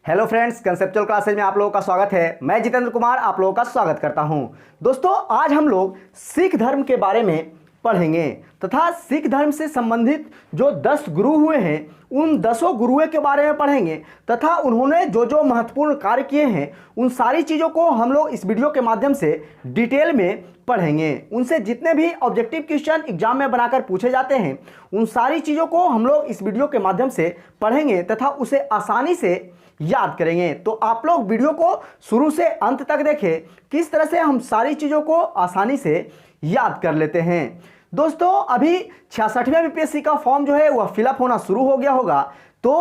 Hello friends, conceptual classes में आप लोगों का स्वागत है। मैं जितेंद्र कुमार आप लोगों का स्वागत करता हूं। दोस्तों, आज हम लोग सिख धर्म के बारे में पढ़ेंगे तथा सिख धर्म से संबंधित जो 10 गुरु हुए हैं उन 10 गुरुओं के बारे में पढ़ेंगे तथा उन्होंने जो जो महत्वपूर्ण कार्य किए हैं उन सारी चीज़ों को हम लोग इस वीडियो के माध्यम से डिटेल में पढ़ेंगे। उनसे जितने भी ऑब्जेक्टिव क्वेश्चन एग्जाम में बनाकर पूछे जाते हैं उन सारी चीज़ों को हम लोग इस वीडियो के माध्यम से पढ़ेंगे तथा उसे आसानी से याद करेंगे। तो आप लोग वीडियो को शुरू से अंत तक देखें, किस तरह से हम सारी चीज़ों को आसानी से याद कर लेते हैं। दोस्तों, अभी 66वें बीपीएससी का फॉर्म जो है वह फिलअप होना शुरू हो गया होगा। तो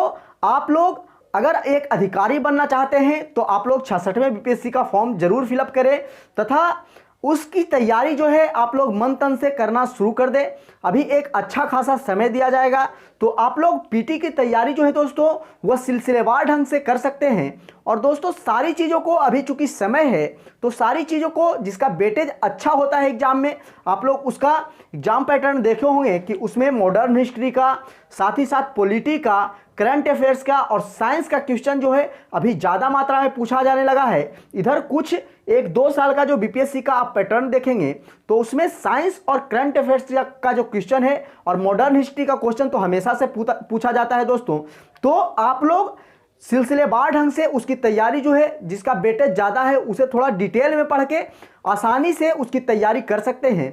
आप लोग अगर एक अधिकारी बनना चाहते हैं तो आप लोग 66वें बीपीएससी का फॉर्म जरूर फिलअप करें तथा उसकी तैयारी जो है आप लोग मन तन से करना शुरू कर दें। अभी एक अच्छा खासा समय दिया जाएगा तो आप लोग पीटी की तैयारी जो है दोस्तों वह सिलसिलेवार ढंग से कर सकते हैं। और दोस्तों, सारी चीज़ों को अभी चूंकि समय है तो सारी चीज़ों को जिसका वेटेज अच्छा होता है एग्जाम में, आप लोग उसका एग्जाम पैटर्न देखे होंगे कि उसमें मॉडर्न हिस्ट्री का, साथ ही साथ पॉलिटी का, करंट अफेयर्स का और साइंस का क्वेश्चन जो है अभी ज़्यादा मात्रा में पूछा जाने लगा है। इधर कुछ 1-2 साल का जो बीपीएससी का आप पैटर्न देखेंगे तो उसमें साइंस और करंट अफेयर्स का जो क्वेश्चन है और मॉडर्न हिस्ट्री का क्वेश्चन तो हमेशा से पूछा जाता है दोस्तों। तो आप लोग सिलसिलेवार ढंग से उसकी तैयारी जो है जिसका वेटेज ज़्यादा है उसे थोड़ा डिटेल में पढ़ के आसानी से उसकी तैयारी कर सकते हैं।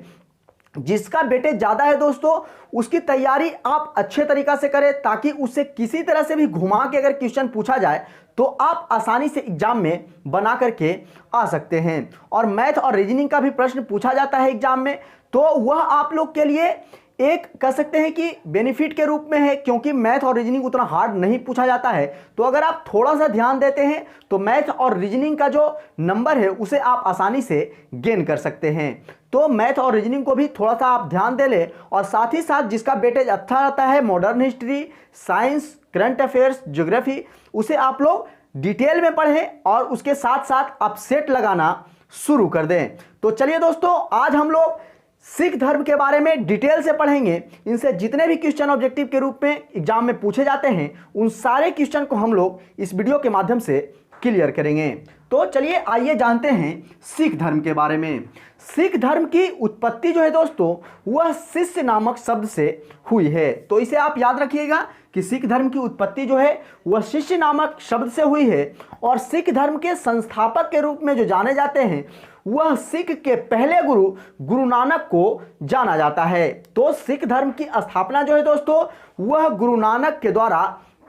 जिसका वेटेज ज़्यादा है दोस्तों उसकी तैयारी आप अच्छे तरीक़ा से करें ताकि उससे किसी तरह से भी घुमा के अगर क्वेश्चन पूछा जाए तो आप आसानी से एग्जाम में बना करके आ सकते हैं। और मैथ और रीजनिंग का भी प्रश्न पूछा जाता है एग्जाम में तो वह आप लोग के लिए एक कह सकते हैं कि बेनिफिट के रूप में है, क्योंकि मैथ और रीजनिंग उतना हार्ड नहीं पूछा जाता है। तो अगर आप थोड़ा सा ध्यान देते हैं तो मैथ और रीजनिंग का जो नंबर है उसे आप आसानी से गेन कर सकते हैं। तो मैथ और रीजनिंग को भी थोड़ा सा आप ध्यान दे लें और साथ ही साथ जिसका वेटेज अच्छा रहता है modern history, science, current affairs, geography, उसे आप लोग डिटेल में पढ़ें और उसके साथ साथ आप सेट लगाना शुरू कर दें। तो चलिए दोस्तों, आज हम लोग सिख धर्म के बारे में डिटेल से पढ़ेंगे। इनसे जितने भी क्वेश्चन ऑब्जेक्टिव के रूप में एग्जाम में पूछे जाते हैं उन सारे क्वेश्चन को हम लोग इस वीडियो के माध्यम से क्लियर करेंगे। तो चलिए आइए जानते हैं सिख धर्म के बारे में। सिख धर्म की उत्पत्ति जो है दोस्तों वह शिष्य नामक शब्द से हुई है। तो इसे आप याद रखिएगा कि सिख धर्म की उत्पत्ति जो है वह शिष्य नामक शब्द से हुई है। और सिख धर्म के संस्थापक के रूप में जो जाने जाते हैं वह सिख के पहले गुरु गुरु नानक को जाना जाता है। तो सिख धर्म की स्थापना जो है दोस्तों वह गुरु नानक के द्वारा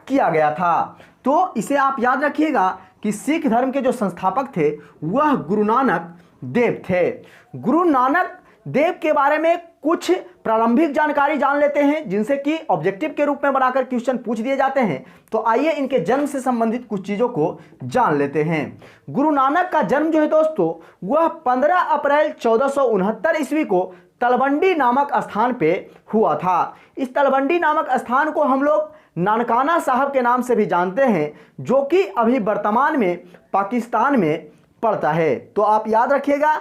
किया गया था। तो इसे आप याद रखिएगा कि सिख धर्म के जो संस्थापक थे वह गुरु नानक देव थे। गुरु नानक देव के बारे में कुछ प्रारंभिक जानकारी जान लेते हैं जिनसे कि ऑब्जेक्टिव के रूप में बनाकर क्वेश्चन पूछ दिए जाते हैं। तो आइए इनके जन्म से संबंधित कुछ चीज़ों को जान लेते हैं। गुरु नानक का जन्म जो है दोस्तों वह 15 अप्रैल 1469 ईस्वी को तलवंडी नामक स्थान पे हुआ था। इस तलवंडी नामक स्थान को हम लोग नानकाना साहब के नाम से भी जानते हैं, जो कि अभी वर्तमान में पाकिस्तान में पड़ता है। तो आप याद रखिएगा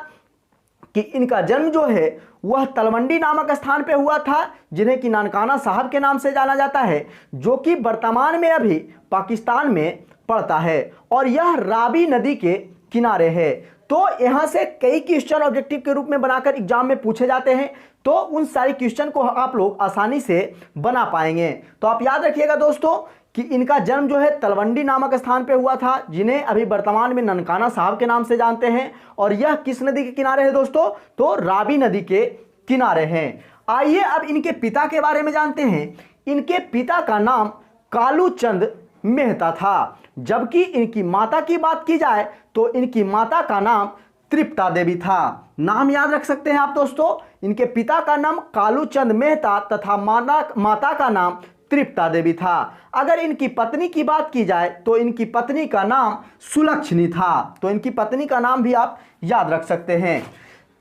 कि इनका जन्म जो है वह तलवंडी नामक स्थान पे हुआ था, जिन्हें कि नानकाना साहब के नाम से जाना जाता है, जो कि वर्तमान में अभी पाकिस्तान में पड़ता है और यह रावी नदी के किनारे है। तो यहाँ से कई क्वेश्चन ऑब्जेक्टिव के रूप में बनाकर एग्जाम में पूछे जाते हैं, तो उन सारी क्वेश्चन को आप लोग आसानी से बना पाएंगे। तो आप याद रखिएगा दोस्तों कि इनका जन्म जो है तलवंडी नामक स्थान पे हुआ था, जिन्हें अभी वर्तमान में ननकाना साहब के नाम से जानते हैं। और यह किस नदी के किनारे है दोस्तों? तो रावी नदी के किनारे हैं। आइए अब इनके पिता के बारे में जानते हैं। इनके पिता का नाम कालूचंद मेहता था, जबकि इनकी माता की बात की जाए तो इनकी माता का नाम तृप्ता देवी था। नाम याद रख सकते हैं आप दोस्तों। इनके पिता का नाम कालूचंद मेहता तथा माता का नाम तृप्ता देवी था। अगर इनकी पत्नी की बात की जाए तो इनकी पत्नी का नाम सुलक्षणी था। तो इनकी पत्नी का नाम भी आप याद रख सकते हैं।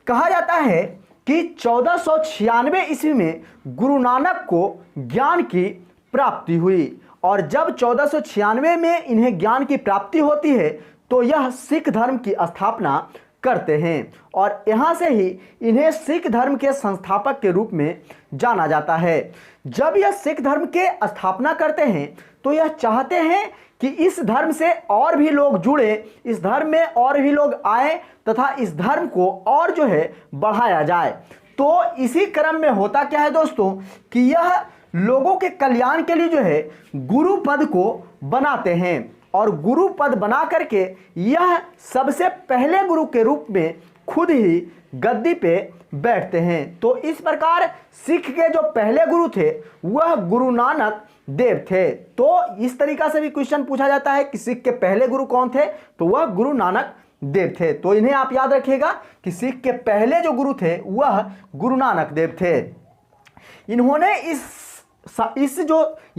कहा जाता है कि 1496 ईस्वी में गुरु नानक को ज्ञान की प्राप्ति हुई और जब 1496 में इन्हें ज्ञान की प्राप्ति होती है तो यह सिख धर्म की स्थापना करते हैं और यहाँ से ही इन्हें सिख धर्म के संस्थापक के रूप में जाना जाता है। जब यह सिख धर्म के स्थापना करते हैं तो यह चाहते हैं कि इस धर्म से और भी लोग जुड़े, इस धर्म में और भी लोग आए तथा इस धर्म को और जो है बढ़ाया जाए। तो इसी क्रम में होता क्या है दोस्तों कि यह लोगों के कल्याण के लिए जो है गुरु पद को बनाते हैं और गुरु पद बना करके यह सबसे पहले गुरु के रूप में खुद ही गद्दी पे बैठते हैं। तो इस प्रकार सिख के जो पहले गुरु थे वह गुरु नानक देव थे। तो इस तरीका से भी क्वेश्चन पूछा जाता है कि सिख के पहले गुरु कौन थे, तो वह गुरु नानक देव थे। तो इन्हें आप याद रखिएगा कि सिख के पहले जो गुरु थे वह गुरु नानक देव थे। इन्होंने ये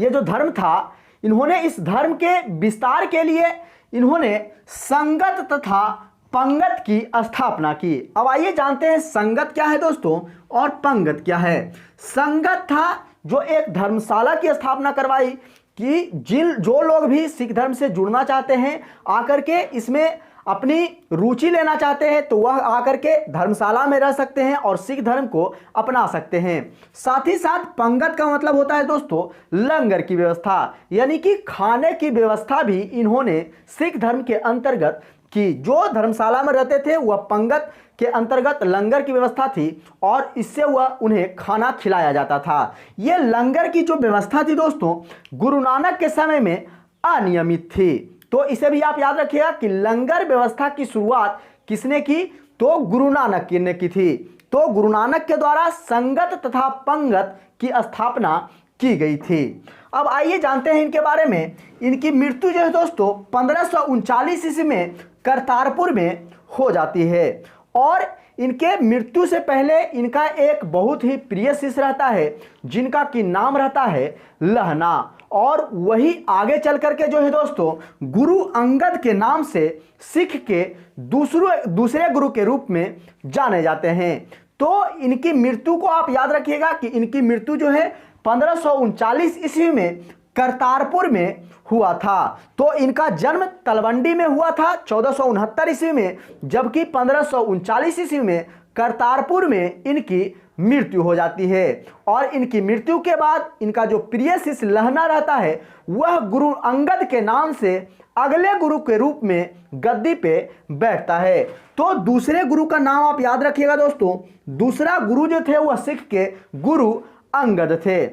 जो धर्म था, इन्होंने इस धर्म के विस्तार के लिए इन्होंने संगत तथा पंगत की स्थापना की। अब आइए जानते हैं संगत क्या है दोस्तों और पंगत क्या है। संगत था जो एक धर्मशाला की स्थापना करवाई कि जो लोग भी सिख धर्म से जुड़ना चाहते हैं, आकर के इसमें अपनी रुचि लेना चाहते हैं, तो वह आकर के धर्मशाला में रह सकते हैं और सिख धर्म को अपना सकते हैं। साथ ही साथ पंगत का मतलब होता है दोस्तों लंगर की व्यवस्था, यानी कि खाने की व्यवस्था भी इन्होंने सिख धर्म के अंतर्गत की। जो धर्मशाला में रहते थे वह पंगत के अंतर्गत लंगर की व्यवस्था थी और इससे वह उन्हें खाना खिलाया जाता था। यह लंगर की जो व्यवस्था थी दोस्तों गुरु नानक के समय में अनियमित थी। तो इसे भी आप याद रखिएगा कि लंगर व्यवस्था की शुरुआत किसने की, तो गुरु नानक ने की थी। तो गुरु नानक के द्वारा संगत तथा पंगत की स्थापना की गई थी। अब आइए जानते हैं इनके बारे में। इनकी मृत्यु जो है दोस्तों 1539 ईस्वी में करतारपुर में हो जाती है और इनके मृत्यु से पहले इनका एक बहुत ही प्रिय शिष्य रहता है जिनका कि नाम रहता है लहना, और वही आगे चल करके जो है दोस्तों गुरु अंगद के नाम से सिख के दूसरे गुरु के रूप में जाने जाते हैं। तो इनकी मृत्यु को आप याद रखिएगा कि इनकी मृत्यु जो है 1539 ईस्वी में करतारपुर में हुआ था। तो इनका जन्म तलवंडी में हुआ था 1469 ईस्वी में, जबकि 1539 ईस्वी में करतारपुर में इनकी मृत्यु हो जाती है। और इनकी मृत्यु के बाद इनका जो प्रिय शिष्य लहना रहता है वह गुरु अंगद के नाम से अगले गुरु के रूप में गद्दी पे बैठता है। तो दूसरे गुरु का नाम आप याद रखिएगा दोस्तों, दूसरा गुरु जो थे वह सिख के गुरु अंगद थे।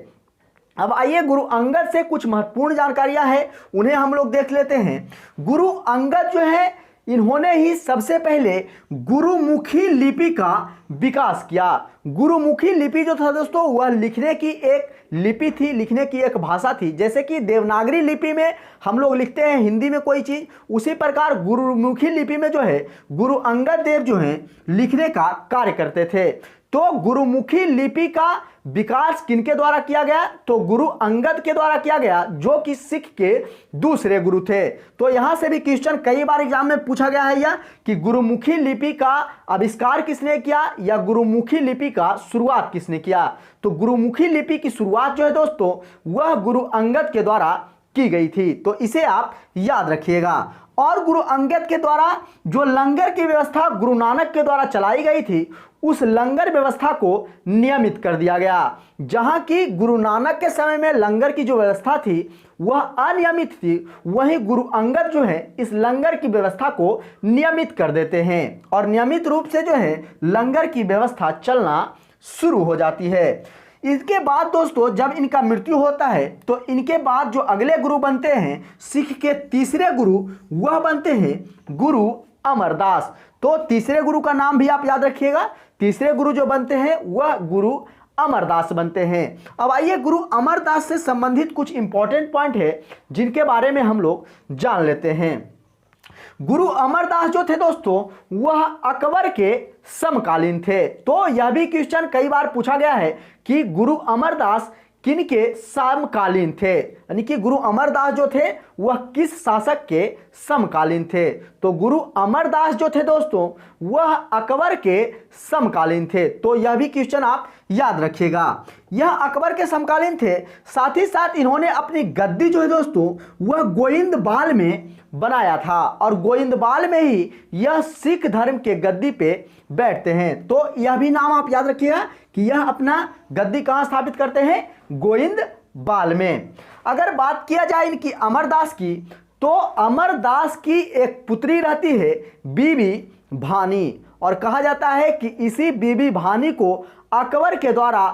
अब आइए गुरु अंगद से कुछ महत्वपूर्ण जानकारियां हैं, उन्हें हम लोग देख लेते हैं। गुरु अंगद जो है इन्होंने ही सबसे पहले गुरुमुखी लिपि का विकास किया। गुरुमुखी लिपि जो था दोस्तों वह लिखने की एक लिपि थी, लिखने की एक भाषा थी। जैसे कि देवनागरी लिपि में हम लोग लिखते हैं हिंदी में कोई चीज़, उसी प्रकार गुरुमुखी लिपि में जो है गुरु अंगद देव जो हैं लिखने का कार्य करते थे। तो गुरुमुखी लिपि का विकास किनके द्वारा किया गया, तो गुरु अंगद के द्वारा किया गया, जो कि सिख के दूसरे गुरु थे। तो यहां से भी क्वेश्चन कई बार एग्जाम में पूछा गया है यह कि गुरुमुखी लिपि का आविष्कार किसने किया या गुरुमुखी लिपि का शुरुआत किसने किया। तो गुरुमुखी लिपि की शुरुआत जो है दोस्तों वह गुरु अंगद के द्वारा की गई थी। तो इसे आप याद रखिएगा। और गुरु अंगद के द्वारा जो लंगर की व्यवस्था गुरु नानक के द्वारा चलाई गई थी उस लंगर व्यवस्था को नियमित कर दिया गया। जहां की गुरु नानक के समय में लंगर की जो व्यवस्था थी वह अनियमित थी, वहीं गुरु अंगद जो है इस लंगर की व्यवस्था को नियमित कर देते हैं और नियमित रूप से जो है लंगर की व्यवस्था चलना शुरू हो जाती है। इसके बाद दोस्तों जब इनका मृत्यु होता है तो इनके बाद जो अगले गुरु बनते हैं सिख के तीसरे गुरु वह बनते हैं गुरु अमरदास। तो तीसरे गुरु का नाम भी आप याद रखिएगा, तीसरे गुरु जो बनते हैं वह गुरु अमरदास बनते हैं। अब आइए गुरु अमरदास से संबंधित कुछ इंपॉर्टेंट पॉइंट है जिनके बारे में हम लोग जान लेते हैं। गुरु अमरदास जो थे दोस्तों वह अकबर के समकालीन थे। तो यह भी क्वेश्चन कई बार पूछा गया है कि गुरु अमरदास किनके समकालीन थे। यानी कि गुरु अमरदास जो थे वह किस शासक के समकालीन थे? तो गुरु अमरदास जो थे दोस्तों वह अकबर के समकालीन थे। तो यह भी क्वेश्चन आप याद रखिएगा, यह अकबर के समकालीन थे। साथ ही साथ इन्होंने अपनी गद्दी जो है दोस्तों वह गोइंदवाल में बनाया था, और गोइंदवाल में ही यह सिख धर्म के गद्दी पे बैठते हैं। तो यह भी नाम आप याद रखिएगा कि यह अपना गद्दी कहाँ स्थापित करते हैं? गोइंदवाल में। अगर बात किया जाए इनकी अमरदास की, तो अमरदास की एक पुत्री रहती है बीबी भानी, और कहा जाता है कि इसी बीबी भानी को अकबर के द्वारा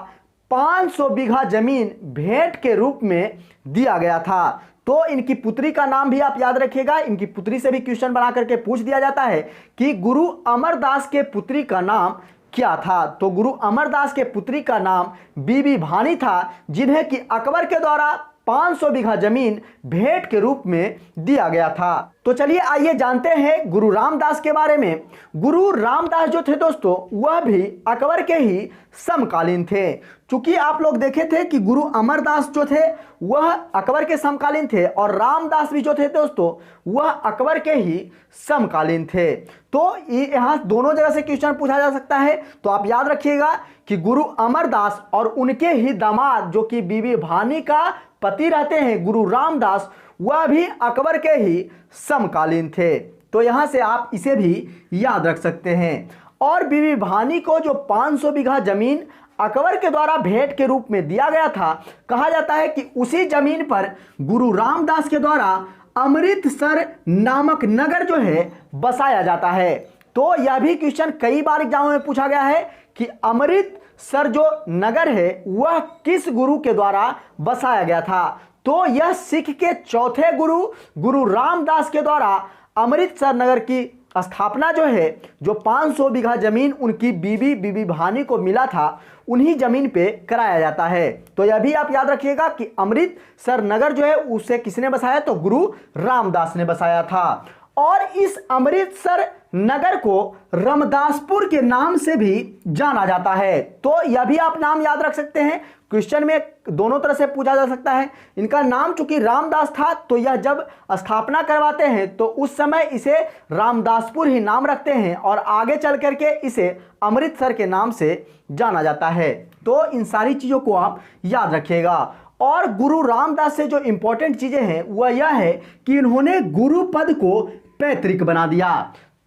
500 बीघा जमीन भेंट के रूप में दिया गया था। तो इनकी पुत्री का नाम भी आप याद रखिएगा, इनकी पुत्री से भी क्वेश्चन बना करके पूछ दिया जाता है कि गुरु अमरदास के पुत्री का नाम क्या था? तो गुरु अमरदास के पुत्री का नाम बीबी भानी था, जिन्हें कि अकबर के द्वारा 500 बीघा जमीन भेंट के रूप में दिया गया था। तो चलिए आइए जानते हैं गुरु रामदास के बारे में। गुरु रामदास जो थे दोस्तों वह भी अकबर के ही समकालीन थे। चूंकि आप लोग देखे थे कि गुरु अमरदास जो थे वह अकबर के समकालीन थे, और रामदास भी जो थे दोस्तों वह अकबर के ही समकालीन थे। तो यहाँ दोनों जगह से क्वेश्चन पूछा जा सकता है। तो आप याद रखिएगा कि गुरु अमरदास और उनके ही दामाद जो कि बीबी भानी का पति रहते हैं गुरु रामदास, वह भी अकबर के ही समकालीन थे। तो यहां से आप इसे भी याद रख सकते हैं। और बीबी भानी को जो 500 बीघा जमीन अकबर के द्वारा भेंट के रूप में दिया गया था, कहा जाता है कि उसी जमीन पर गुरु रामदास के द्वारा अमृतसर नामक नगर जो है बसाया जाता है। तो यह भी क्वेश्चन कई बार एग्जामों में पूछा गया है कि अमृतसर जो नगर है वह किस गुरु के द्वारा बसाया गया था? तो यह सिख के चौथे गुरु गुरु रामदास के द्वारा अमृतसर नगर की स्थापना जो है, जो 500 बीघा जमीन उनकी बीबी भानी को मिला था, उन्हीं जमीन पे कराया जाता है। तो यह भी आप याद रखिएगा कि अमृतसर नगर जो है उसे किसने बसाया? तो गुरु रामदास ने बसाया था। और इस अमृतसर नगर को रमदासपुर के नाम से भी जाना जाता है। तो यह भी आप नाम याद रख सकते हैं, क्वेश्चन में दोनों तरह से पूछा जा सकता है। इनका नाम चूंकि रामदास था, तो यह जब स्थापना करवाते हैं तो उस समय इसे रामदासपुर ही नाम रखते हैं, और आगे चल करके इसे अमृतसर के नाम से जाना जाता है। तो इन सारी चीज़ों को आप याद रखिएगा। और गुरु रामदास से जो इंपॉर्टेंट चीज़ें हैं वह यह है कि इन्होंने गुरु पद को पैतृक बना दिया।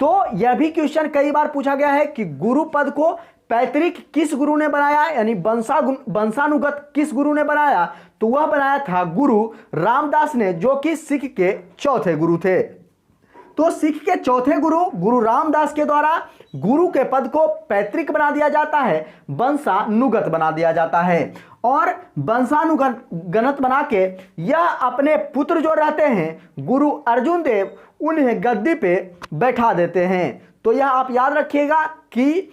तो यह भी क्वेश्चन कई बार पूछा गया है कि गुरु पद को पैतृक किस गुरु ने बनाया, यानी वंशानुगत किस गुरु ने बनाया? तो वह बनाया था गुरु रामदास ने, जो कि सिख के चौथे गुरु थे। तो सिख के चौथे गुरु गुरु रामदास के द्वारा गुरु के पद को पैतृक बना दिया जाता है, वंशानुगत बना दिया जाता है। और वंशानुगत बना के यह अपने पुत्र जो रहते हैं गुरु अर्जुन देव, उन्हें गद्दी पे बैठा देते हैं। तो यह आप याद रखिएगा कि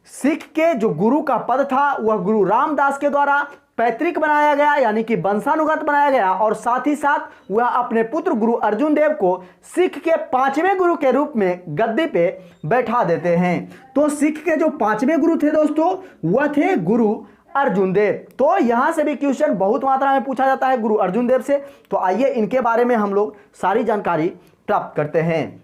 सिख के जो गुरु का पद था वह गुरु रामदास के द्वारा पैतृक बनाया गया, यानी कि वंशानुगत बनाया गया, और साथ ही साथ वह अपने पुत्र गुरु अर्जुन देव को सिख के 5वें गुरु के रूप में गद्दी पे बैठा देते हैं। तो सिख के जो 5वें गुरु थे दोस्तों वह थे गुरु अर्जुन देव। तो यहां से भी क्वेश्चन बहुत मात्रा में पूछा जाता है गुरु अर्जुन देव से। तो आइए इनके बारे में हम लोग सारी जानकारी प्राप्त करते हैं।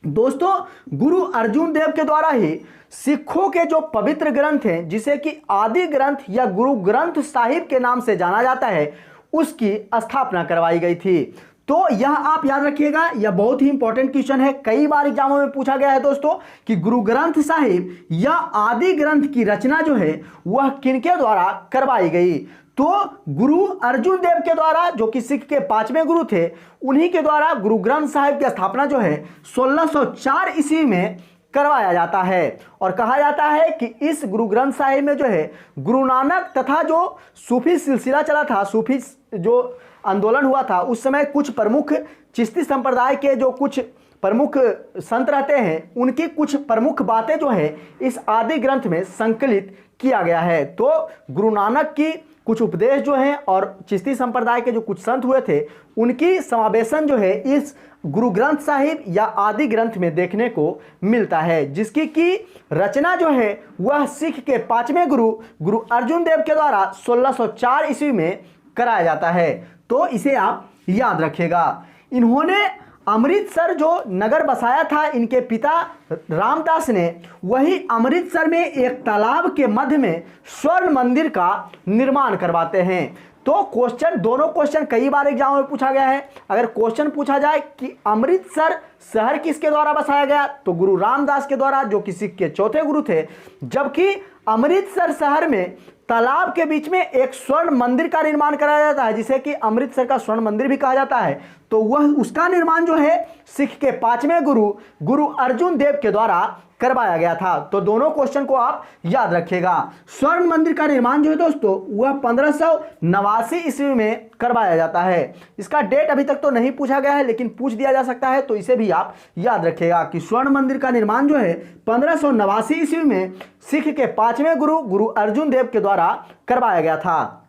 दोस्तों, गुरु अर्जुन देव के द्वारा ही सिखों के जो पवित्र ग्रंथ हैं, जिसे कि आदि ग्रंथ या गुरु ग्रंथ साहिब के नाम से जाना जाता है, उसकी स्थापना करवाई गई थी। तो यह आप याद रखिएगा, यह बहुत ही इंपॉर्टेंट क्वेश्चन है, कई बार एग्जामों में पूछा गया है दोस्तों कि गुरु ग्रंथ साहिब या आदि ग्रंथ की रचना जो है वह किनके द्वारा करवाई गई? तो गुरु अर्जुन देव के द्वारा, जो कि सिख के 5वें गुरु थे, उन्हीं के द्वारा गुरु ग्रंथ साहिब की स्थापना जो है 1604 ईस्वी में करवाया जाता है। और कहा जाता है कि इस गुरु ग्रंथ साहिब में जो है गुरु नानक तथा जो सूफी सिलसिला चला था, सूफी जो आंदोलन हुआ था, उस समय कुछ प्रमुख चिश्ती संप्रदाय के जो कुछ प्रमुख संत रहते हैं, उनकी कुछ प्रमुख बातें जो है इस आदि ग्रंथ में संकलित किया गया है। तो गुरु नानक की कुछ उपदेश जो हैं और चिश्ती संप्रदाय के जो कुछ संत हुए थे, उनकी समावेशन जो है इस गुरु ग्रंथ साहिब या आदि ग्रंथ में देखने को मिलता है, जिसकी की रचना जो है वह सिख के 5वें गुरु गुरु अर्जुन देव के द्वारा 1604 ईस्वी में कराया जाता है। तो इसे आप याद रखिएगा। इन्होंने अमृतसर जो नगर बसाया था इनके पिता रामदास ने, वही अमृतसर में एक तालाब के मध्य में स्वर्ण मंदिर का निर्माण करवाते हैं। तो क्वेश्चन, दोनों क्वेश्चन कई बार एग्जाम में पूछा गया है। अगर क्वेश्चन पूछा जाए कि अमृतसर शहर किसके द्वारा बसाया गया, तो गुरु रामदास के द्वारा, जो कि सिख के चौथे गुरु थे। जबकि अमृतसर शहर में तालाब के बीच में एक स्वर्ण मंदिर का निर्माण कराया जाता है, जिसे कि अमृतसर का स्वर्ण मंदिर भी कहा जाता है। तो वह उसका निर्माण जो है सिख के पांचवें गुरु गुरु अर्जुन देव के द्वारा करवाया गया था। तो दोनों क्वेश्चन को आप याद रखिएगा। स्वर्ण मंदिर का निर्माण जो है दोस्तों वह 1589 ईस्वी में करवाया जाता है। इसका डेट अभी तक तो नहीं पूछा गया है, लेकिन पूछ दिया जा सकता है, तो इसे भी आप याद रखिएगा कि स्वर्ण मंदिर का निर्माण जो है 1589 ईस्वी में सिख के पांचवें गुरु गुरु अर्जुन देव के द्वारा करवाया गया था।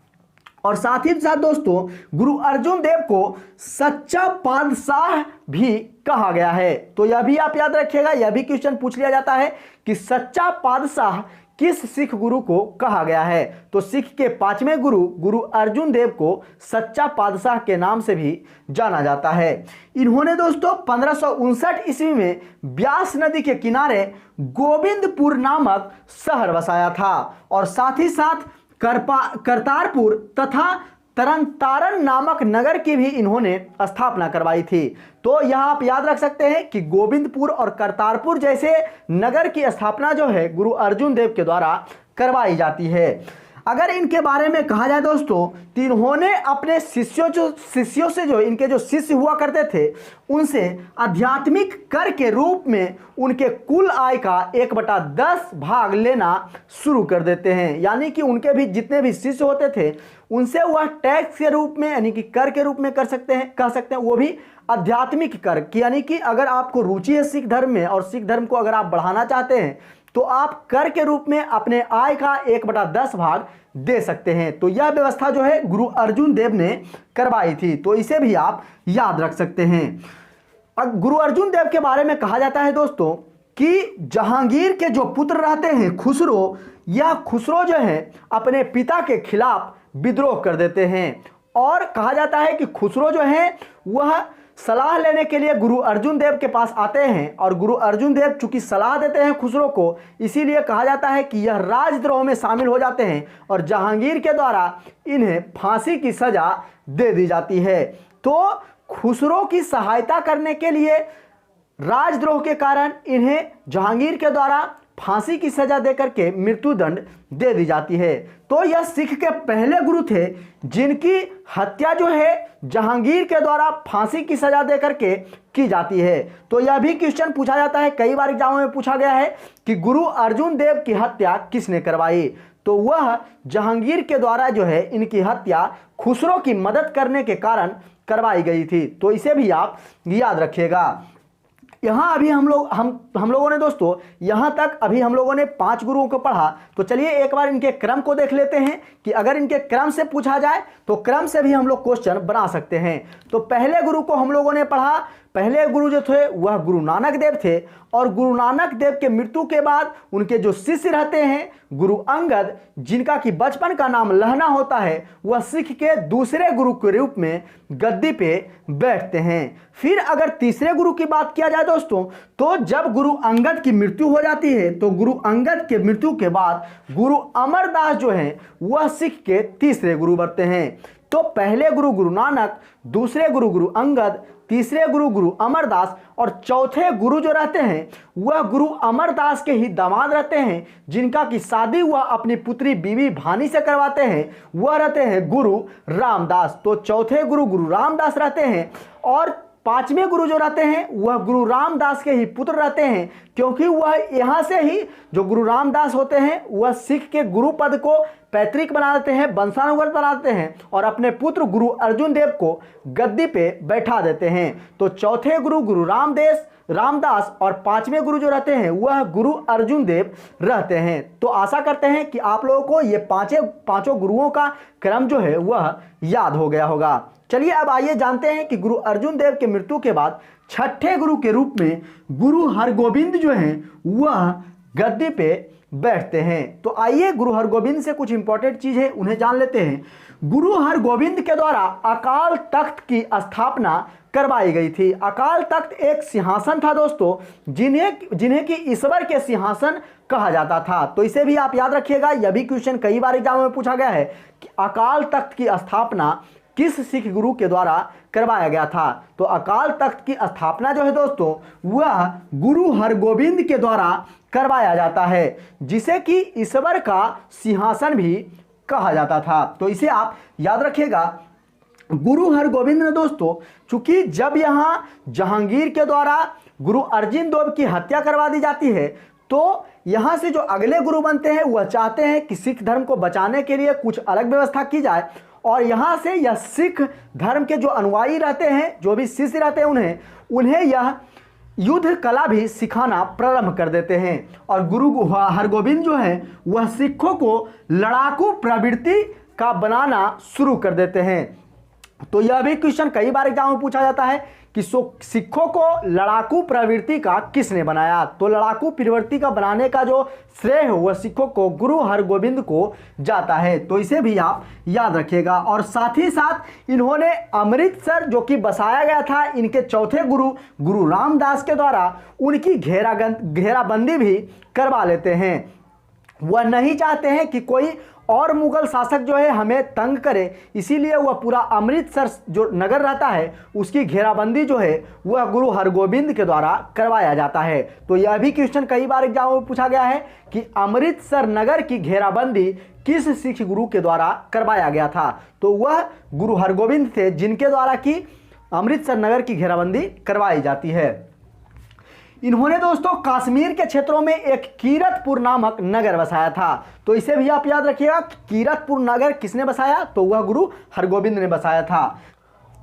और साथ ही साथ दोस्तों गुरु अर्जुन देव को सच्चा पातशाह भी कहा गया है। तो यह भी आप याद रखिएगा, यह भी क्वेश्चन पूछ लिया जाता है कि सच्चा पातशाह किस सिख गुरु को कहा गया है। तो सिख के पांचवें गुरु गुरु अर्जुन देव को सच्चा पातशाह के नाम से भी जाना जाता है। इन्होंने दोस्तों 1559 ईस्वी में ब्यास नदी के किनारे गोविंदपुर नामक शहर बसाया था। और साथ ही साथ करतारपुर तथा तरनतारन नामक नगर की भी इन्होंने स्थापना करवाई थी। तो यह आप याद रख सकते हैं कि गोविंदपुर और करतारपुर जैसे नगर की स्थापना जो है गुरु अर्जुन देव के द्वारा करवाई जाती है। अगर इनके बारे में कहा जाए दोस्तों, तो इन्होंने अपने शिष्यों से जो इनके जो शिष्य हुआ करते थे उनसे आध्यात्मिक कर के रूप में उनके कुल आय का 1/10 भाग लेना शुरू कर देते हैं। यानी कि उनके भी जितने भी शिष्य होते थे उनसे वह टैक्स के रूप में यानी कि कर के रूप में कह सकते हैं वो भी आध्यात्मिक कर की। यानी कि अगर आपको रुचि है सिख धर्म में और सिख धर्म को अगर आप बढ़ाना चाहते हैं तो आप कर के रूप में अपने आय का 1/10 भाग दे सकते हैं। तो यह व्यवस्था जो है गुरु अर्जुन देव ने करवाई थी। तो इसे भी आप याद रख सकते हैं। अब गुरु अर्जुन देव के बारे में कहा जाता है दोस्तों कि जहांगीर के जो पुत्र रहते हैं खुसरो, यह खुसरो जो है अपने पिता के खिलाफ विद्रोह कर देते हैं। और कहा जाता है कि खुसरो जो है वह सलाह लेने के लिए गुरु अर्जुन देव के पास आते हैं। और गुरु अर्जुन देव चूंकि सलाह देते हैं खुसरो को, इसीलिए कहा जाता है कि यह राजद्रोह में शामिल हो जाते हैं और जहांगीर के द्वारा इन्हें फांसी की सजा दे दी जाती है। तो खुसरो की सहायता करने के लिए राजद्रोह के कारण इन्हें जहांगीर के द्वारा फांसी की सजा देकर के मृत्युदंड दे दी जाती है। तो यह सिख के पहले गुरु थे जिनकी हत्या जो है जहांगीर के द्वारा फांसी की सजा देकर के की जाती है। तो यह भी क्वेश्चन पूछा जाता है, कई बार एग्जामों में पूछा गया है कि गुरु अर्जुन देव की हत्या किसने करवाई। तो वह जहांगीर के द्वारा जो है इनकी हत्या खुसरो की मदद करने के कारण करवाई गई थी। तो इसे भी आप याद रखिएगा। यहाँ अभी हम लोगों ने दोस्तों यहाँ तक अभी हम लोगों ने 5 गुरुओं को पढ़ा। तो चलिए एक बार इनके क्रम को देख लेते हैं कि अगर इनके क्रम से पूछा जाए तो क्रम से भी हम लोग क्वेश्चन बना सकते हैं। तो पहले गुरु को हम लोगों ने पढ़ा, पहले गुरु जो थे वह गुरु नानक देव थे। और गुरु नानक देव के मृत्यु के बाद उनके जो शिष्य रहते हैं गुरु अंगद, जिनका कि बचपन का नाम लहना होता है, वह सिख के दूसरे गुरु के रूप में गद्दी पे बैठते हैं। फिर अगर तीसरे गुरु की बात किया जाए दोस्तों, तो जब गुरु अंगद की मृत्यु हो जाती है तो गुरु अंगद के मृत्यु के बाद गुरु अमरदास जो हैं वह सिख के तीसरे गुरु बनते हैं। तो पहले गुरु गुरु नानक, दूसरे गुरु गुरु अंगद, तीसरे गुरु गुरु अमरदास और चौथे गुरु जो रहते हैं वह गुरु अमरदास के ही दामाद रहते हैं, जिनका की शादी वह अपनी पुत्री बीबी भानी से करवाते हैं। वह रहते हैं गुरु रामदास। तो चौथे गुरु गुरु रामदास रहते हैं और पांचवें गुरु जो रहते हैं वह गुरु रामदास के ही पुत्र रहते हैं, क्योंकि वह यहाँ से ही जो गुरु रामदास होते हैं वह सिख के गुरु पद को पैतृक बना देते हैं, वंशानुगत बनाते हैं और अपने पुत्र गुरु अर्जुन देव को गद्दी पे बैठा देते हैं। तो चौथे गुरु गुरु रामदास और पांचवें गुरु जो रहते हैं वह गुरु अर्जुन देव रहते हैं। तो आशा करते हैं कि आप लोगों को ये पांचों गुरुओं का क्रम जो है वह याद हो गया होगा। चलिए अब आइए जानते हैं कि गुरु अर्जुन देव के मृत्यु के बाद छठे गुरु के रूप में गुरु हरगोविंद जो हैं वह गद्दी पे बैठते हैं। तो आइए गुरु हरगोबिंद से कुछ इंपॉर्टेंट चीज़ है उन्हें जान लेते हैं। गुरु हरगोबिंद के द्वारा अकाल तख्त की स्थापना करवाई गई थी। अकाल तख्त एक सिंहासन था दोस्तों, जिन्हें कि ईश्वर के सिंहासन कहा जाता था। तो इसे भी आप याद रखिएगा, यह भी क्वेश्चन कई बार एग्जाम में पूछा गया है कि अकाल तख्त की स्थापना किस सिख गुरु के द्वारा करवाया गया था। तो अकाल तख्त की स्थापना जो है दोस्तों वह गुरु हरगोबिंद के द्वारा करवाया जाता है, जिसे कि ईश्वर का सिंहासन भी कहा जाता था। तो इसे आप याद रखिएगा। गुरु हरगोबिंद ने दोस्तों, चूंकि जब यहाँ जहांगीर के द्वारा गुरु अर्जिन देव की हत्या करवा दी जाती है, तो यहाँ से जो अगले गुरु बनते हैं वह चाहते हैं कि सिख धर्म को बचाने के लिए कुछ अलग व्यवस्था की जाए, और यहाँ से यह सिख धर्म के जो अनुयायी रहते हैं, जो भी शिष्य रहते हैं, उन्हें यह युद्ध कला भी सिखाना प्रारंभ कर देते हैं। और गुरु हरगोबिंद जो है वह सिखों को लड़ाकू प्रवृत्ति का बनाना शुरू कर देते हैं। तो यह भी क्वेश्चन कई बार एग्जाम में पूछा जाता है कि सिखों को लड़ाकू प्रवृत्ति का किसने बनाया। तो लड़ाकू प्रवृत्ति का बनाने का जो श्रेय है वह सिखों को गुरु हरगोबिंद को जाता है। तो इसे भी आप याद रखिएगा। और साथ ही साथ इन्होंने अमृतसर जो कि बसाया गया था इनके चौथे गुरु गुरु रामदास के द्वारा, उनकी घेराबंदी भी करवा लेते हैं। वह नहीं चाहते हैं कि कोई और मुगल शासक जो है हमें तंग करे, इसीलिए वह पूरा अमृतसर जो नगर रहता है उसकी घेराबंदी जो है वह गुरु हरगोबिंद के द्वारा करवाया जाता है। तो यह भी क्वेश्चन कई बार एग्जाम में पूछा गया है कि अमृतसर नगर की घेराबंदी किस सिख गुरु के द्वारा करवाया गया था। तो वह गुरु हरगोबिंद थे, जिनके द्वारा की अमृतसर नगर की घेराबंदी करवाई जाती है। इन्होंने दोस्तों कश्मीर के क्षेत्रों में एक कीरतपुर नामक नगर बसाया था। तो इसे भी आप याद रखिएगा, कीरतपुर नगर किसने बसाया, तो वह गुरु हरगोबिंद ने बसाया था।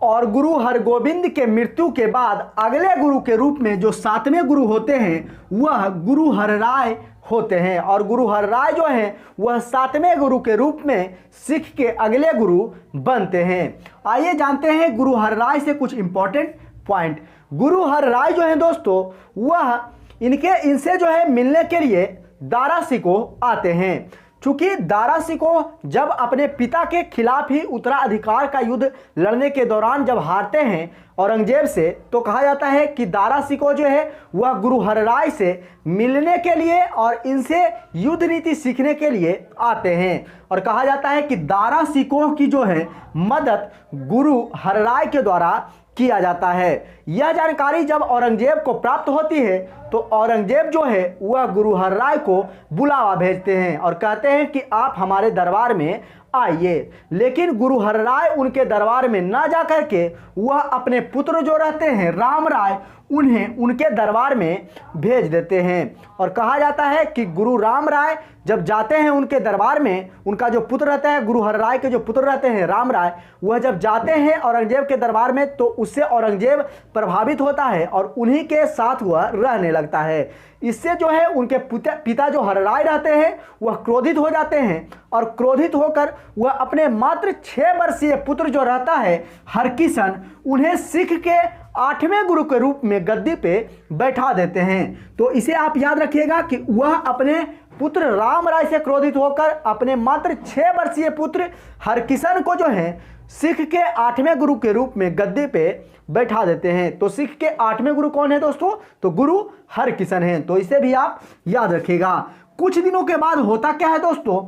और गुरु हरगोबिंद के मृत्यु के बाद अगले गुरु के रूप में जो सातवें गुरु होते हैं वह गुरु हरराय होते हैं। और गुरु हरराय जो हैं वह सातवें गुरु के रूप में सिख के अगले गुरु बनते हैं। आइए जानते हैं गुरु हरराय से कुछ इंपॉर्टेंट पॉइंट। गुरु हरराय जो है दोस्तों वह इनसे जो है मिलने के लिए दारा सिकोह आते हैं। चूंकि दारा सिकोह जब अपने पिता के खिलाफ ही उत्तराधिकार का युद्ध लड़ने के दौरान जब हारते हैं औरंगजेब से, तो कहा जाता है कि दारा सिकोह जो है वह गुरु हरराय से मिलने के लिए और इनसे युद्ध नीति सीखने के लिए आते हैं। और कहा जाता है कि दारा सिकोह की जो है मदद गुरु हरराय के द्वारा किया जाता है। यह जानकारी जब औरंगजेब को प्राप्त होती है तो औरंगजेब जो है वह गुरु हरराय को बुलावा भेजते हैं और कहते हैं कि आप हमारे दरबार में आइए। लेकिन गुरु हरराय उनके दरबार में ना जा करके वह अपने पुत्र जो रहते हैं राम राय उन्हें उनके दरबार में भेज देते हैं। और कहा जाता है कि गुरु राम राय जब जाते हैं उनके दरबार में, उनका जो पुत्र रहता है गुरु हरराय के जो पुत्र रहते हैं राम राय, वह जब जाते हैं औरंगजेब के दरबार में तो उससे औरंगजेब प्रभावित होता है और उन्हीं के साथ वह रहने लगता है। इससे जो है उनके पिता जो हरराय रहते हैं वह क्रोधित हो जाते हैं और क्रोधित होकर वह अपने मात्र 6 वर्षीय पुत्र जो रहता है हरकिशन, उन्हें सिख के 8वें गुरु के रूप में गद्दी पे बैठा देते हैं। तो इसे आप याद रखिएगा कि वह अपने पुत्र राम राय से क्रोधित होकर अपने मात्र 6 वर्षीय पुत्र हरकिशन को जो है सिख के 8वें गुरु के रूप में गद्दी पे बैठा देते हैं। तो सिख के 8वें गुरु कौन है दोस्तों, तो गुरु हरकिशन हैं। तो इसे भी आप याद रखिएगा। कुछ दिनों के बाद होता क्या है दोस्तों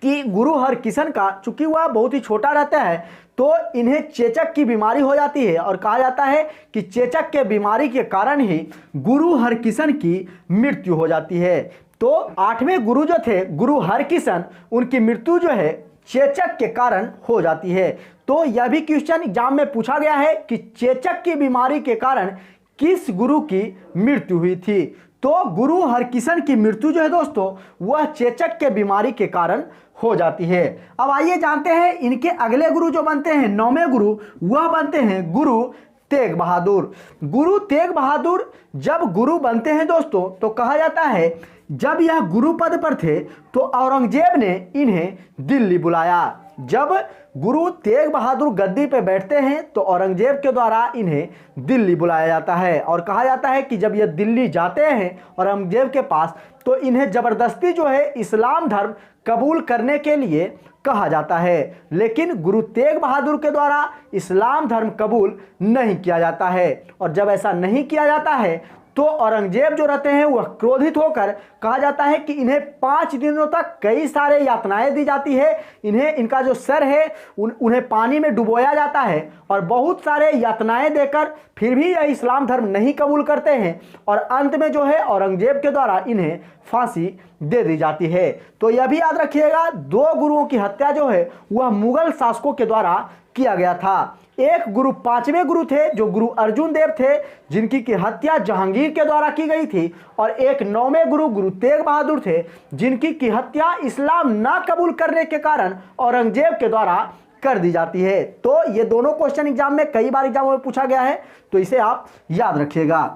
कि गुरु हरकिशन का, चूंकि वह बहुत ही छोटा रहता है, तो इन्हें चेचक की बीमारी हो जाती है और कहा जाता है कि चेचक के बीमारी के कारण ही गुरु हरकिशन की मृत्यु हो जाती है। तो 8वें गुरु जो थे गुरु हरकिशन, उनकी मृत्यु जो है चेचक के कारण हो जाती है। तो यह भी क्वेश्चन एग्जाम में पूछा गया है कि चेचक की बीमारी के कारण किस गुरु की मृत्यु हुई थी। तो गुरु हरकिशन की मृत्यु जो है दोस्तों वह चेचक के बीमारी के कारण हो जाती है। अब आइए जानते हैं इनके अगले गुरु जो बनते हैं 9वें गुरु, वह बनते हैं गुरु तेग बहादुर। गुरु तेग बहादुर जब गुरु बनते हैं दोस्तों तो कहा जाता है जब यह गुरु पद पर थे तो औरंगजेब ने इन्हें दिल्ली बुलाया। जब गुरु तेग बहादुर गद्दी पे बैठते हैं तो औरंगजेब के द्वारा इन्हें दिल्ली बुलाया जाता है और कहा जाता है कि जब ये दिल्ली जाते हैं औरंगजेब के पास तो इन्हें ज़बरदस्ती जो है इस्लाम धर्म कबूल करने के लिए कहा जाता है, लेकिन गुरु तेग बहादुर के द्वारा इस्लाम धर्म कबूल नहीं किया जाता है। और जब ऐसा नहीं किया जाता है तो औरंगजेब जो रहते हैं वह क्रोधित होकर कहा जाता है कि इन्हें 5 दिनों तक कई सारे यातनाएं दी जाती है, इनका जो सर है उन्हें पानी में डुबोया जाता है और बहुत सारे यातनाएं देकर फिर भी यह इस्लाम धर्म नहीं कबूल करते हैं और अंत में जो है औरंगजेब के द्वारा इन्हें फांसी दे दी जाती है। तो यह भी याद रखिएगा 2 गुरुओं की हत्या जो है वह मुगल शासकों के द्वारा किया गया था। एक गुरु 5वें गुरु थे जो गुरु अर्जुन देव थे, जिनकी की हत्या जहांगीर के द्वारा की गई थी, और एक 9वें गुरु गुरु तेग बहादुर थे, जिनकी की हत्या इस्लाम ना कबूल करने के कारण औरंगजेब के द्वारा कर दी जाती है। तो ये दोनों क्वेश्चन एग्जाम में कई बार एग्जाम में पूछा गया है, तो इसे आप याद रखिएगा।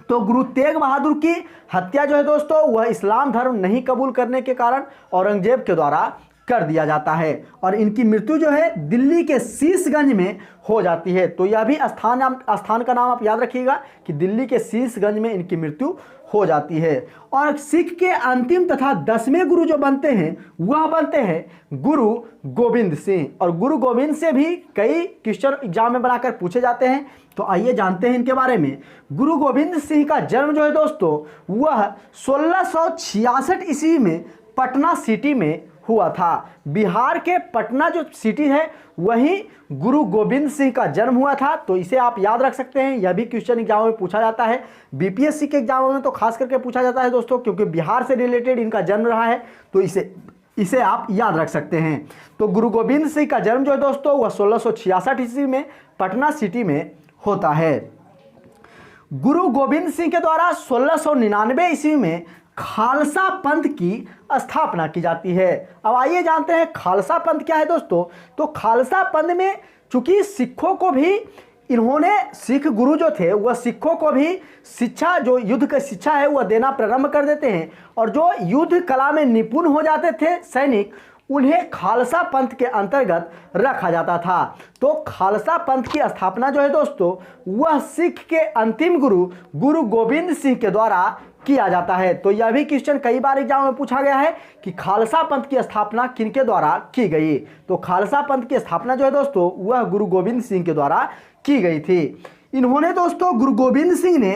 तो गुरु तेग बहादुर की हत्या जो है दोस्तों वह इस्लाम धर्म नहीं कबूल करने के कारण औरंगजेब के द्वारा कर दिया जाता है और इनकी मृत्यु जो है दिल्ली के शीशगंज में हो जाती है। तो यह भी स्थान का नाम आप याद रखिएगा कि दिल्ली के शीशगंज में इनकी मृत्यु हो जाती है। और सिख के अंतिम तथा 10वें गुरु जो बनते हैं वह बनते हैं गुरु गोविंद सिंह, और गुरु गोविंद से भी कई क्वेश्चन एग्जाम में बनाकर पूछे जाते हैं। तो आइए जानते हैं इनके बारे में। गुरु गोविंद सिंह का जन्म जो है दोस्तों वह 1666 ईस्वी में पटना सिटी में हुआ था। बिहार के पटना जो सिटी है वहीं गुरु गोविंद सिंह का जन्म हुआ था। तो इसे आप याद रख सकते हैं, यह भी क्वेश्चन एग्जामों में पूछा जाता है। बीपीएससी के एग्जामों में तो खास करके पूछा जाता है दोस्तों, क्योंकि बिहार से रिलेटेड इनका जन्म रहा है, तो इसे आप याद रख सकते हैं। तो गुरु गोविंद सिंह का जन्म जो है दोस्तों वह 1666 ईस्वी में पटना सिटी में होता है। गुरु गोविंद सिंह के द्वारा 1699 ईस्वी में खालसा पंथ की स्थापना की जाती है। अब आइए जानते हैं खालसा पंथ क्या है दोस्तों। तो खालसा पंथ में चूंकि सिखों को भी इन्होंने, सिख गुरु जो थे वह सिखों को भी शिक्षा, जो युद्ध की शिक्षा है वह देना प्रारंभ कर देते हैं, और जो युद्ध कला में निपुण हो जाते थे सैनिक उन्हें खालसा पंथ के अंतर्गत रखा जाता था। तो खालसा पंथ की स्थापना जो है दोस्तों वह सिख के अंतिम गुरु गुरु गोविंद सिंह के द्वारा किया जाता है। तो यह भी क्वेश्चन कई बार एग्जाम में पूछा गया है कि खालसा पंथ की स्थापना किनके द्वारा की गई। तो खालसा पंथ की स्थापना जो है दोस्तों वह गुरु गोविंद सिंह के द्वारा की गई थी। इन्होंने दोस्तों गुरु गोविंद सिंह ने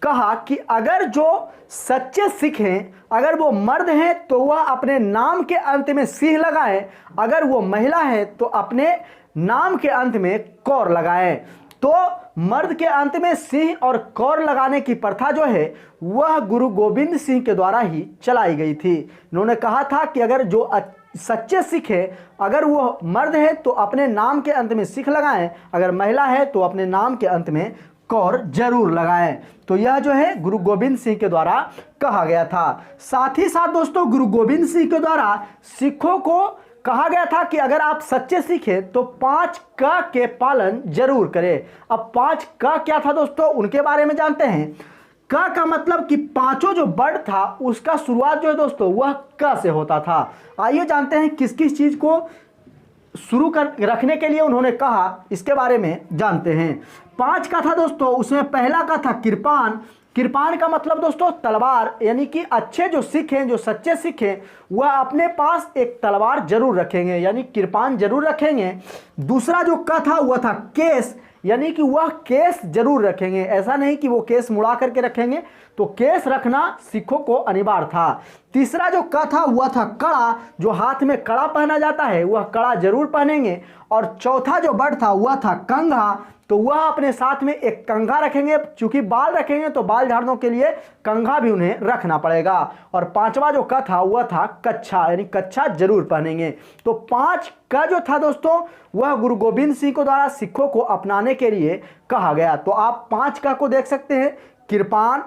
कहा कि अगर जो सच्चे सिख हैं, अगर वो मर्द हैं तो वह अपने नाम के अंत में सिंह लगाएं, अगर वो महिला है तो अपने नाम के अंत में कौर लगाएं। तो मर्द के अंत में सिंह और कौर लगाने की प्रथा जो है वह गुरु गोविंद सिंह के द्वारा ही चलाई गई थी। इन्होंने कहा था कि अगर जो सच्चे सिख है, अगर वो मर्द है तो अपने नाम के अंत में सिख लगाएं, अगर महिला है तो अपने नाम के अंत में कौर जरूर लगाएं। तो यह जो है गुरु गोविंद सिंह के द्वारा कहा गया था। साथ ही साथ दोस्तों गुरु गोविंद सिंह के द्वारा सिखों को कहा गया था कि अगर आप सच्चे सिख हैं तो 5 क के पालन जरूर करें। अब 5 क क्या था दोस्तों उनके बारे में जानते हैं। क का मतलब कि पांचों जो वर्ड था उसका शुरुआत जो है दोस्तों वह क से होता था। आइए जानते हैं किस किस चीज को शुरू कर रखने के लिए उन्होंने कहा, इसके बारे में जानते हैं। 5 का था दोस्तों, उसमें पहला का था कृपान। कृपान का मतलब दोस्तों तलवार, यानी कि अच्छे जो सिख हैं, जो सच्चे सिख हैं वह अपने पास एक तलवार जरूर रखेंगे, यानी कृपान जरूर रखेंगे। दूसरा जो का था वह था केस, यानी कि वह केस जरूर रखेंगे, ऐसा नहीं कि वो केस मुड़ा करके रखेंगे, तो केस रखना सिखों को अनिवार्य था। तीसरा जो का था वह था कड़ा, जो हाथ में कड़ा पहना जाता है वह कड़ा जरूर पहनेंगे। और चौथा जो वर्ड था वह था कंघा, तो वह अपने साथ में एक कंघा रखेंगे, चूंकि बाल रखेंगे तो बाल झाड़ने के लिए कंघा भी उन्हें रखना पड़ेगा। और पांचवा जो का था वह था कच्छा, यानी कच्छा जरूर पहनेंगे। तो 5 का जो था दोस्तों वह गुरु गोविंद सिंह को द्वारा सिखों को अपनाने के लिए कहा गया। तो आप 5 का को देख सकते हैं, कृपान,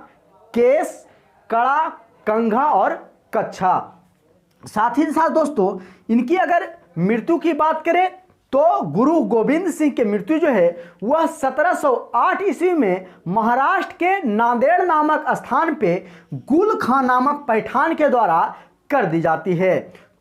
केस, कड़ा, कंघा और कच्छा। साथ ही साथ दोस्तों इनकी अगर मृत्यु की बात करें तो गुरु गोविंद सिंह की मृत्यु जो है वह 1708 ईस्वी में महाराष्ट्र के नांदेड़ नामक स्थान पे गुल खां नामक पैठान के द्वारा कर दी जाती है।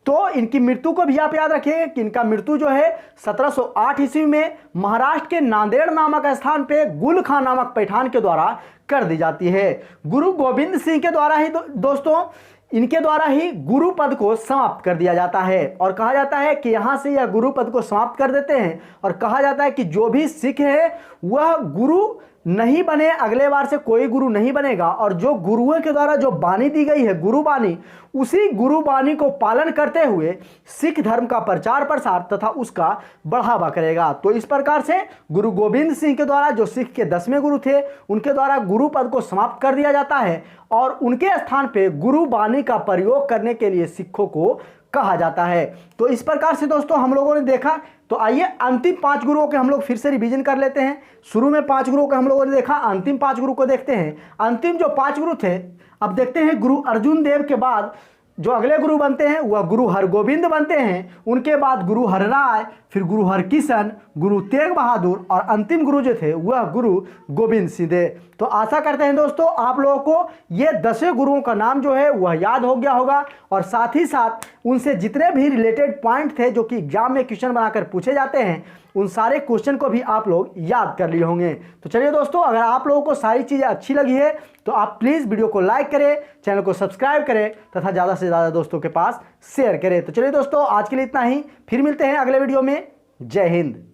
तो इनकी मृत्यु को भी आप याद रखिए कि इनका मृत्यु जो है 1708 ईस्वी में महाराष्ट्र के नांदेड़ नामक स्थान पे गुल खां नामक पैठान के द्वारा कर दी जाती है। गुरु गोविंद सिंह के द्वारा ही दोस्तों इनके द्वारा ही गुरु पद को समाप्त कर दिया जाता है और कहा जाता है कि यहां से यह गुरु पद को समाप्त कर देते हैं और कहा जाता है कि जो भी सिख है वह गुरु नहीं बने, अगले बार से कोई गुरु नहीं बनेगा और जो गुरुओं के द्वारा जो बानी दी गई है गुरु बानी, उसी गुरु बानी को पालन करते हुए सिख धर्म का प्रचार प्रसार तथा उसका बढ़ावा करेगा। तो इस प्रकार से गुरु गोविंद सिंह के द्वारा जो सिख के 10वें गुरु थे उनके द्वारा गुरु पद को समाप्त कर दिया जाता है और उनके स्थान पे गुरु बानी का प्रयोग करने के लिए सिखों को कहा जाता है। तो इस प्रकार से दोस्तों हम लोगों ने देखा। तो आइए अंतिम 5 गुरुओं के हम लोग फिर से रिवीजन कर लेते हैं। शुरू में 5 गुरुओं का हम लोगों ने देखा, अंतिम 5 गुरु को देखते हैं। अंतिम जो 5 गुरु थे, अब देखते हैं गुरु अर्जुन देव के बाद जो अगले गुरु बनते हैं वह गुरु हरगोविंद बनते हैं। उनके बाद गुरु हरराय, फिर गुरु हरकिशन, गुरु तेग बहादुर और अंतिम गुरु जो थे वह गुरु गोविंद सिंह थे। तो आशा करते हैं दोस्तों आप लोगों को ये 10 गुरुओं का नाम जो है वह याद हो गया होगा और साथ ही साथ उनसे जितने भी रिलेटेड पॉइंट थे जो कि एग्जाम में क्वेश्चन बनाकर पूछे जाते हैं उन सारे क्वेश्चन को भी आप लोग याद कर लिए होंगे। तो चलिए दोस्तों, अगर आप लोगों को सारी चीज़ें अच्छी लगी है तो आप प्लीज़ वीडियो को लाइक करें, चैनल को सब्सक्राइब करें तथा ज़्यादा से ज़्यादा दोस्तों के पास शेयर करें। तो चलिए दोस्तों, आज के लिए इतना ही, फिर मिलते हैं अगले वीडियो में। जय हिंद।